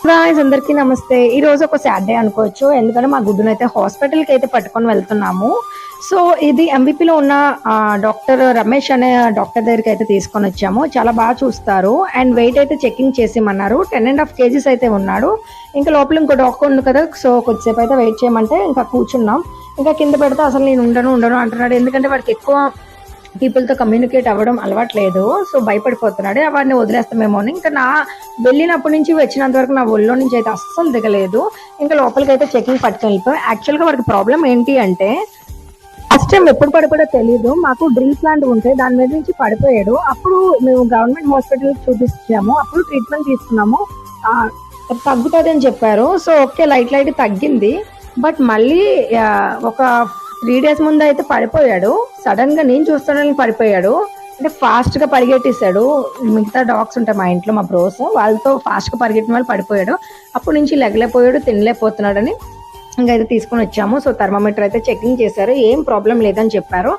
Guys అందరికీ నమస్తే. ఈ రోజు ఒక సాటర్డే అనుకోవచ్చు, ఎందుకంటే మా గుడ్డునైతే హాస్పిటల్కి అయితే పట్టుకొని వెళ్తున్నాము. సో ఇది ఎంవిపిలో ఉన్న డాక్టర్ రమేష్ అనే డాక్టర్ దగ్గరికి అయితే తీసుకొని వచ్చాము. చాలా బాగా చూస్తారు అండ్ వెయిట్ అయితే చెకింగ్ చేసేయమన్నారు. 10.5 kgs అయితే ఉన్నాడు. ఇంకా లోపల ఇంకో డాక్టర్ ఉంది కదా, సో కొద్దిసేపు అయితే వెయిట్ చేయమంటే ఇంకా కూర్చున్నాం. ఇంకా కింద పెడితే అసలు నేను ఉండను అంటున్నాడు. ఎందుకంటే వాడికి ఎక్కువ పీపుల్తో కమ్యూనికేట్ అవ్వడం అలవాట్లేదు. సో భయపడిపోతున్నాడు, వాడిని వదిలేస్తామేమో అని. ఇంకా నా వెళ్ళినప్పటి నుంచి వచ్చినంత వరకు నా ఒళ్ళో నుంచి అయితే అస్సలు దిగలేదు. ఇంకా లోపలికి అయితే చెకింగ్ పట్టుకొని వెళ్ళిపోయాం. యాక్చువల్గా వాడికి ప్రాబ్లం ఏంటి అంటే, ఫస్ట్ టైం ఎప్పుడు పడిపోయాడో తెలియదు. మాకు డ్రిల్స్ లాంటివి ఉంటాయి, దాని మీద నుంచి పడిపోయాడు. అప్పుడు మేము గవర్నమెంట్ హాస్పిటల్ చూపించాము, అప్పుడు ట్రీట్మెంట్ తీసుకున్నాము. తగ్గుతుంది అని చెప్పారు. సో ఓకే, లైట్ తగ్గింది. బట్ మళ్ళీ ఒక 3 days ముందు అయితే పడిపోయాడు. సడన్ గా నేను చూస్తానని పడిపోయాడు. అంటే ఫాస్ట్ గా పరిగెట్టేశాడు. మిగతా డాగ్స్ ఉంటాయి మా ఇంట్లో, మా బ్రోస్, వాళ్ళతో ఫాస్ట్ గా పరిగెట్టిన వాళ్ళు పడిపోయాడు. అప్పటి నుంచి లెగలేకపోయాడు, తినలేకపోతున్నాడని ఇంకా అయితే తీసుకొని వచ్చాము. సో థర్మామీటర్ అయితే చెకింగ్ చేశారు, ఏం ప్రాబ్లం లేదని చెప్పారు.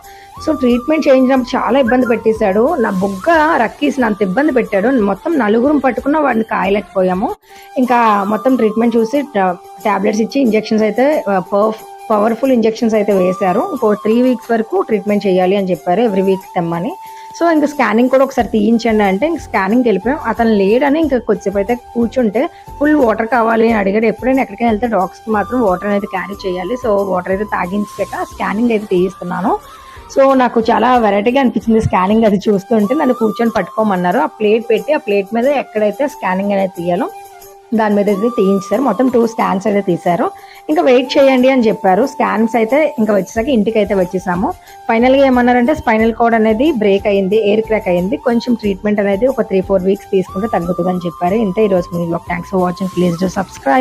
సో ట్రీట్మెంట్ చేయించినప్పుడు చాలా ఇబ్బంది పెట్టేశాడు. నా బుగ్గ రక్కీసిన అంత ఇబ్బంది పెట్టాడు. మొత్తం 4 పట్టుకున్న వాడిని కాయలేకపోయాము. ఇంకా మొత్తం ట్రీట్మెంట్ చూసి టాబ్లెట్స్ ఇచ్చి ఇంజెక్షన్స్ అయితే పవర్ఫుల్ ఇంజెక్షన్స్ అయితే వేశారు. ఇంకో 3 weeks వరకు ట్రీట్మెంట్ చేయాలి అని చెప్పారు, ఎవ్రీ వీక్ తెమ్మని. సో ఇంకా స్కానింగ్ కూడా ఒకసారి తీయించండి అంటే ఇంక స్కానింగ్కి వెళ్ళిపోయాం. అతను లేడని ఇంకా కొద్దిసేపు అయితే కూర్చుంటే ఫుల్ వాటర్ కావాలి అని అడిగాడు. ఎప్పుడైనా ఎక్కడికైనా వెళ్తే డాగ్స్కి మాత్రం వాటర్ అయితే క్యారీ చేయాలి. సో వాటర్ అయితే తాగించాక స్కానింగ్ అయితే తీయిస్తున్నాను. సో నాకు చాలా వెరైటీగా అనిపించింది స్కానింగ్ అది చూస్తుంటే. నన్ను కూర్చొని పట్టుకోమన్నారు. ఆ ప్లేట్ పెట్టి ఆ ప్లేట్ మీద ఎక్కడైతే స్కానింగ్ అనేది తీయాలో దాని మీద అయితే తీయించారు. మొత్తం 2 scans అయితే తీశారు. ఇంకా వెయిట్ చేయండి అని చెప్పారు. స్కాన్స్ అయితే ఇంకా వచ్చేసాక ఇంటికి అయితే వచ్చేసాము. ఫైనల్గా ఏమన్నారంటే స్పైనల్ కార్డ్ అనేది బ్రేక్ అయింది, ఎయిర్ క్రాక్ అయింది, కొంచెం ట్రీట్మెంట్ అనేది ఒక 3-4 weeks తీసుకుంటే తగ్గుతుంది అని చెప్పారు. ఇంతే ఈరోజు మీ vlog. Thanks for watching. Please do subscribe.